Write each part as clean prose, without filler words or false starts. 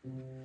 Together,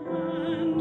and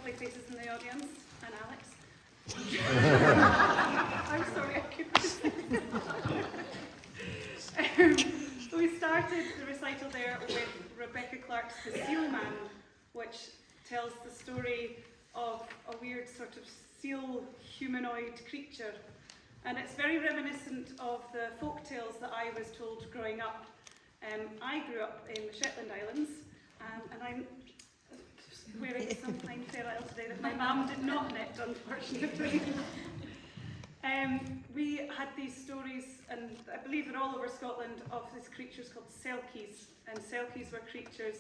lovely faces in the audience, and Alex. I'm sorry, I couldn't. We started the recital there with Rebecca Clarke's The Seal Man, which tells the story of a weird sort of seal humanoid creature. And it's very reminiscent of the folk tales that I was told growing up. I grew up in the Shetland Islands, and I'm wearing some fine ferrule today that my mum did not knit, unfortunately. We had these stories, and I believe they're all over Scotland, of these creatures called selkies. And selkies were creatures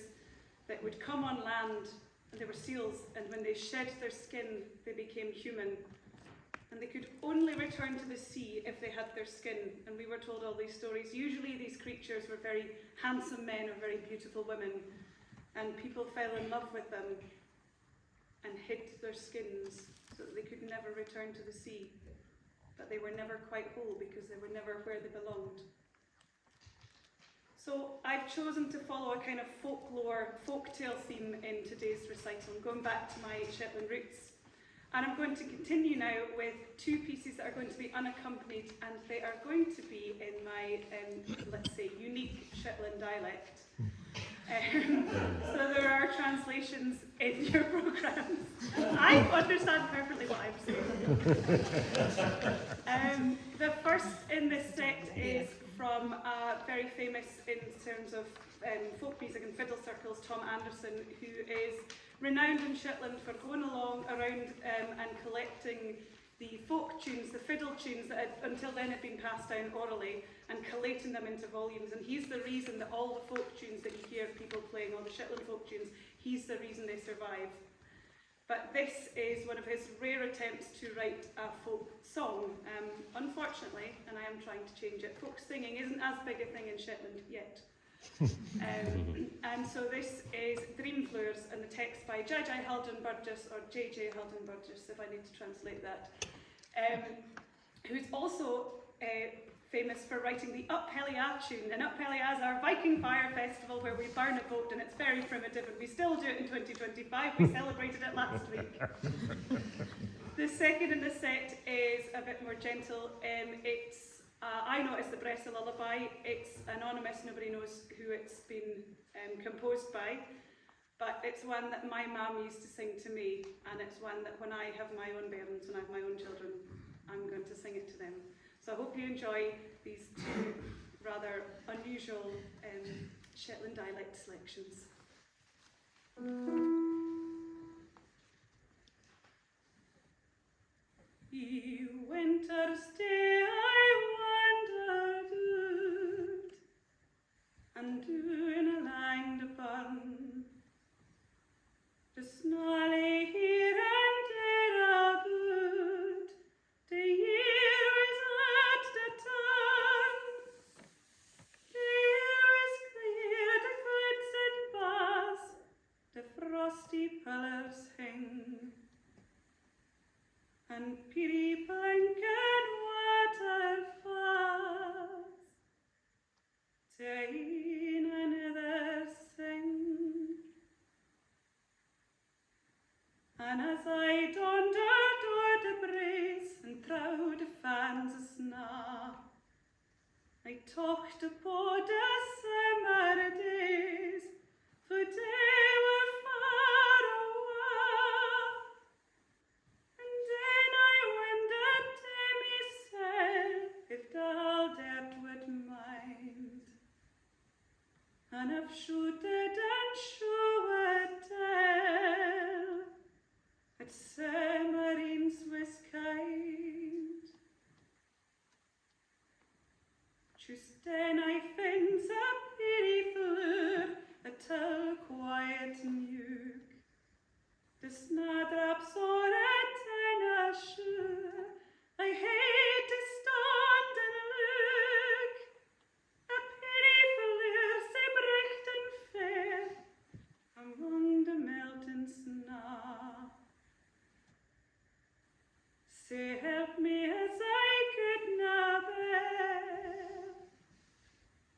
that would come on land, and they were seals, and when they shed their skin, they became human. And they could only return to the sea if they had their skin. And we were told all these stories. Usually these creatures were very handsome men or very beautiful women, and people fell in love with them and hid their skins so that they could never return to the sea. But they were never quite whole because they were never where they belonged. So I've chosen to follow a kind of folklore, folktale theme in today's recital. I'm going back to my Shetland roots. And I'm going to continue now with two pieces that are going to be unaccompanied, and they are going to be in my, let's say, unique Shetland dialect. So there are translations in your programmes. I understand perfectly what I'm saying. The first in this set is from a very famous, in terms of folk music and fiddle circles, Tom Anderson, who is renowned in Shetland for going around and collecting the folk tunes, the fiddle tunes that had, until then had been passed down orally, and collating them into volumes. And he's the reason that all the folk tunes that you hear people playing, all the Shetland folk tunes, he's the reason they survive. But this is one of his rare attempts to write a folk song. Unfortunately, and I am trying to change it, folk singing isn't as big a thing in Shetland yet. And so this is Dream-Flooers, and the text by J.J. Halden Burgess, or J.J. Halden Burgess, if I need to translate that, who's also famous for writing the Up-Hellia tune. And Up-Hellia is our Viking fire festival where we burn a boat, and it's very primitive, and we still do it in 2025. We celebrated it last week. The second in the set is a bit more gentle. I know it's the Bressay Lullaby. It's anonymous, nobody knows who it's been composed by, but it's one that my mum used to sing to me, and it's one that when I have my own bairns, when I have my own children, I'm going to sing it to them. So I hope you enjoy these two rather unusual Shetland dialect selections. You winter's day I wandered out, and doing along the burn, the snow lay here and there about, the year was at the turn, the air was clear, the clouds had passed, the frosty pillars hing, and peaty blanket waterfalls, ta'en another sing. And as I donned o'er the brace and trowed the fans of snaw, I talked about the summer days, for they were far away. And then I wondered to myself if thou dared would mind, and if shoulded and should tell that summerins was kind. Just then I finds a peery fleur, a tell quiet nuke, the snowdrops o'er a tenor sure, I hate to stand and look, a peery fleur sae bright and fair, among the melting snow. Say help me as I could na bear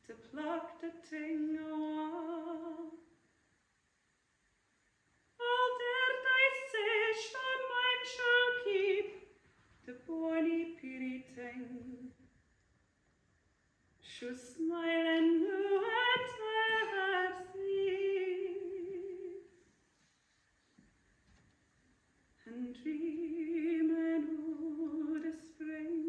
to pluck the thing awa. All dared I say dreamen o' the spring.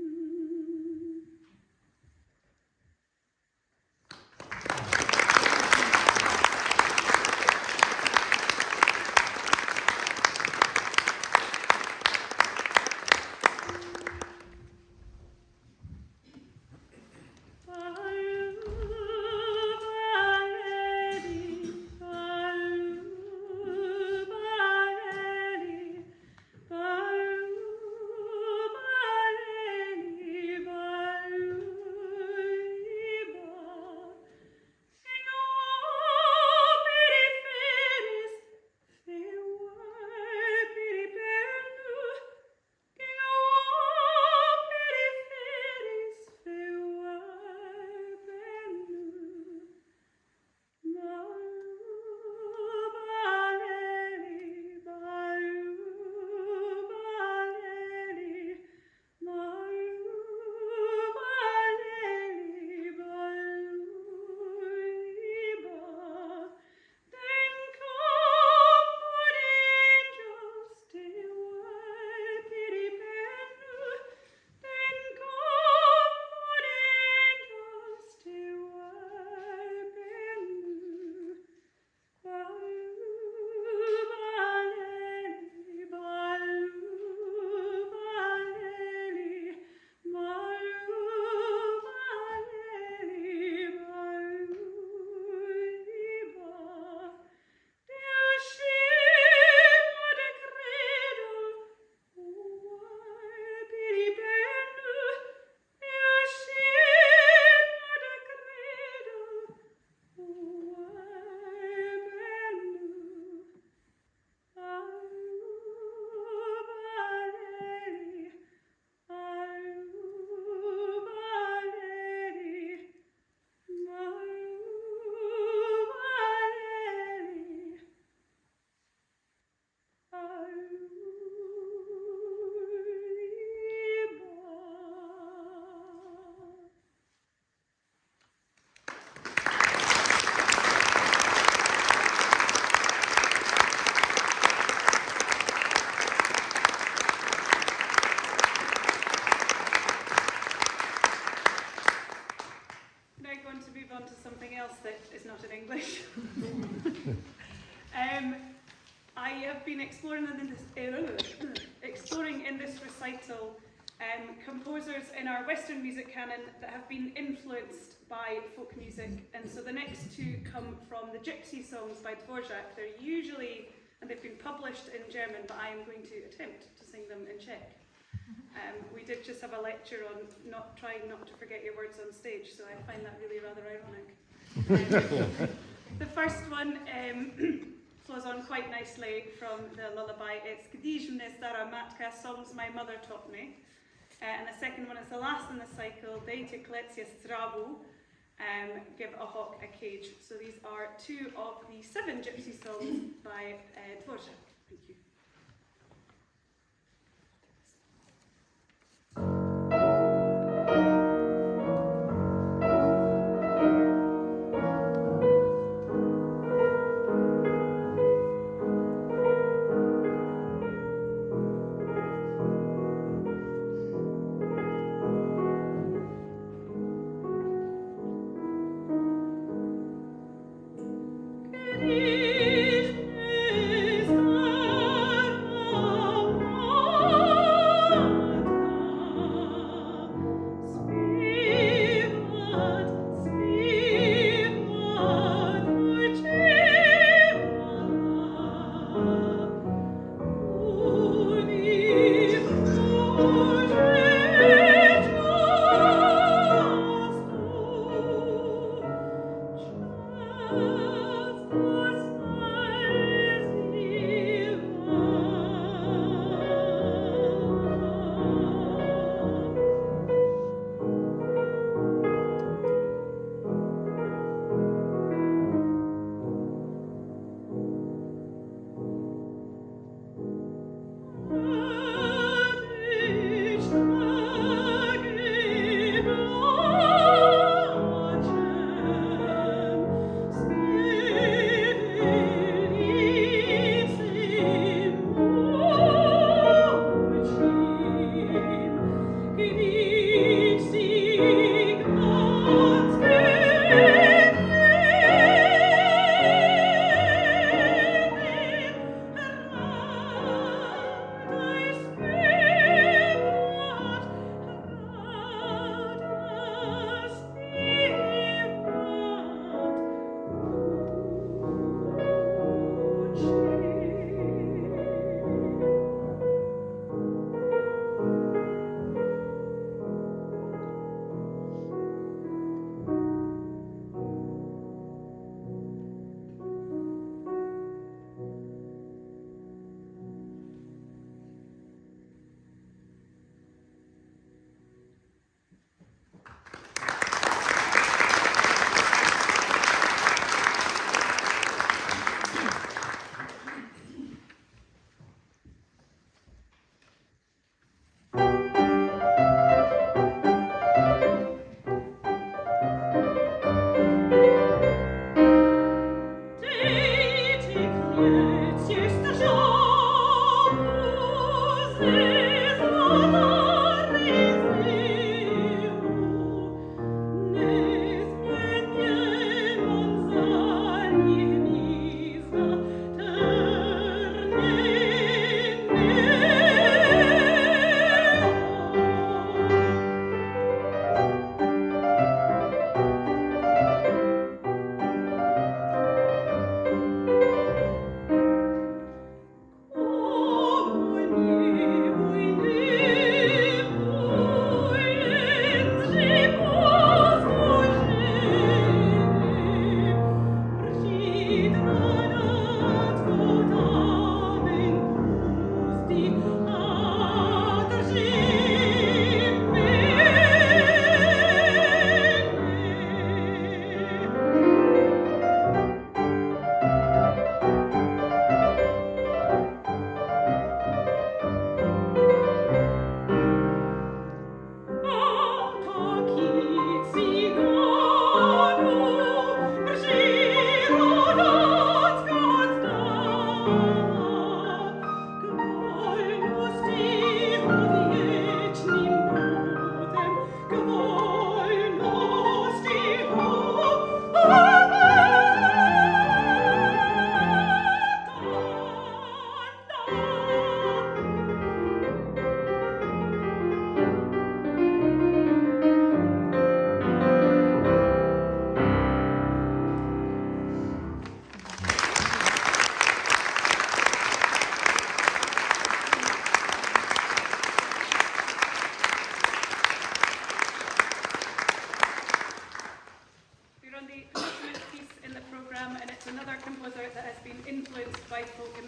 Exploring in this recital composers in our Western music canon that have been influenced by folk music, and so the next two come from the Gypsy songs by Dvořák. They're usually, and they've been published in German, but I am going to attempt to sing them in Czech. We did just have a lecture on trying not to forget your words on stage, so I find that really rather ironic. The first one flows on quite nicely from the lullaby. It's Když, stará, matka, songs my mother taught me. And the second one is the last in the cycle, Dejte, klec, jestřábu, give a hawk a cage. So these are two of the 7 gypsy songs by Dvořák. Thank you. Když, stará,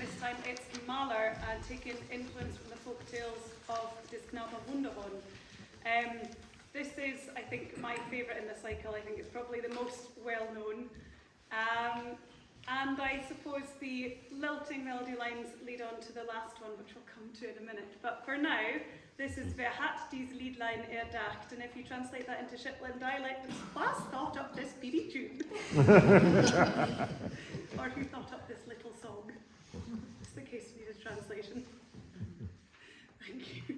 this time it's Mahler and taking influence from the folk tales of this Knaben Wunderhorn. This is, I think, my favourite in the cycle. I think it's probably the most well-known. And I suppose the lilting melody lines lead on to the last one, which we'll come to in a minute. But for now, this is Wer hat dies Liedlein erdacht? And if you translate that into Shetland dialect, it's "Who's thought up this beady tune?" Or who thought up this little song? Just in case you need a translation. Thank you.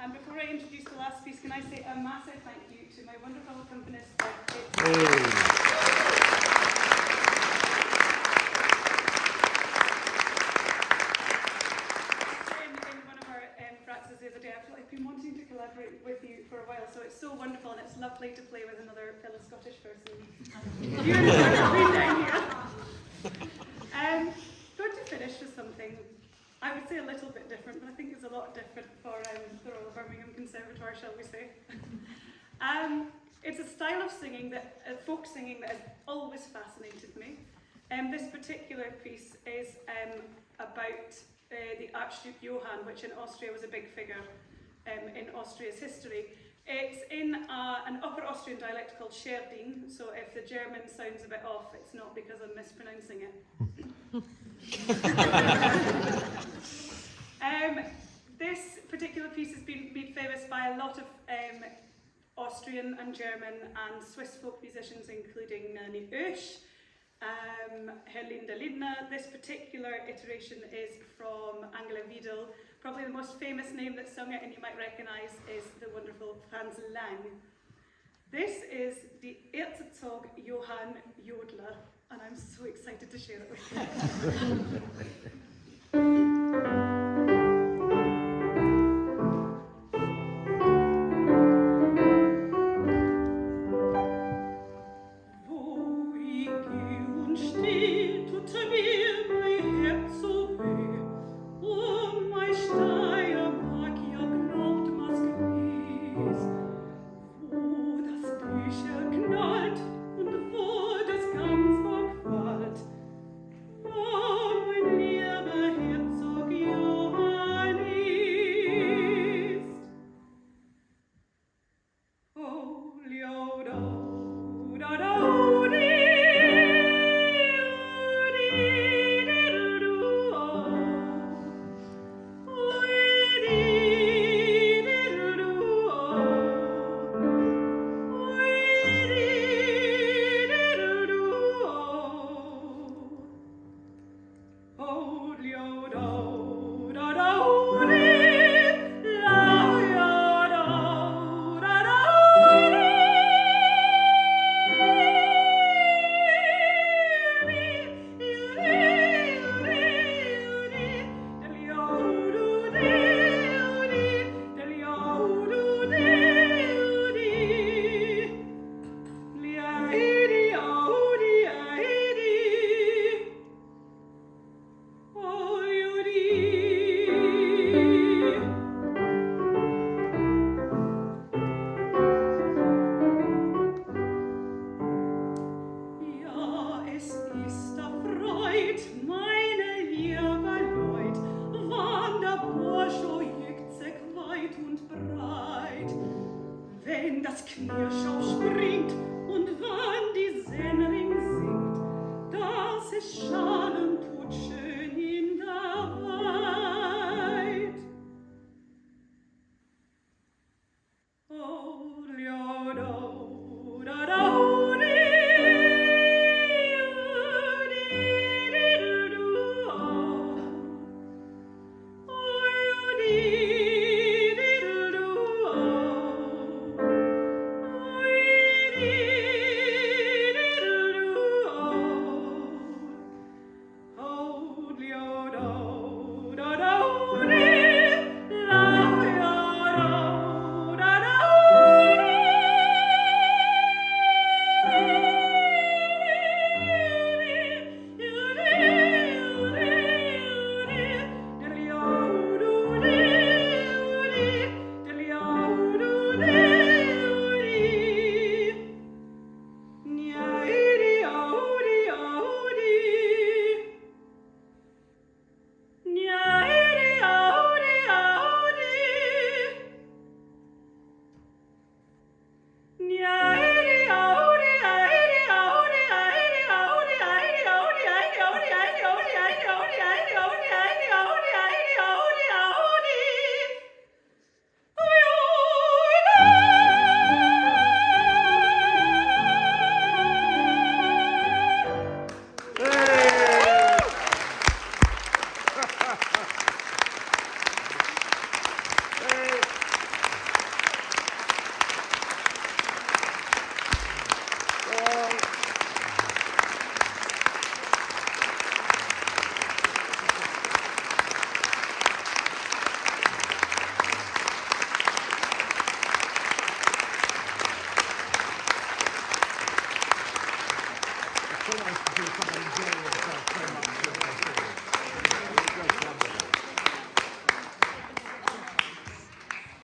And before I introduce the last piece, can I say a massive thank you to my wonderful accompanist, in one of our practices the other day. I feel like I've been wanting to collaborate with you for a while, so it's so wonderful and it's lovely to play with another fellow Scottish person. You're down here. Going to finish with something I would say a little bit different, but I think it's a lot different for the Royal Birmingham Conservatoire, shall we say. It's a style of singing, folk singing, that has always fascinated me. This particular piece is about the Archduke Johann, which in Austria was a big figure in Austria's history. It's in an Upper Austrian dialect called Scherding, so if the German sounds a bit off, it's not because I'm mispronouncing it. This particular piece has been made famous by a lot of Austrian and German and Swiss folk musicians, including Nanny Oesch, Herlinde Lindner. This particular iteration is from Angela Wiedel. Probably the most famous name that sung it, and you might recognise, is the wonderful Franz Lang. This is the Erzherzog-Johann Jodler, and I'm so excited to share it with you. so nice to see somebody enjoying themselves so much.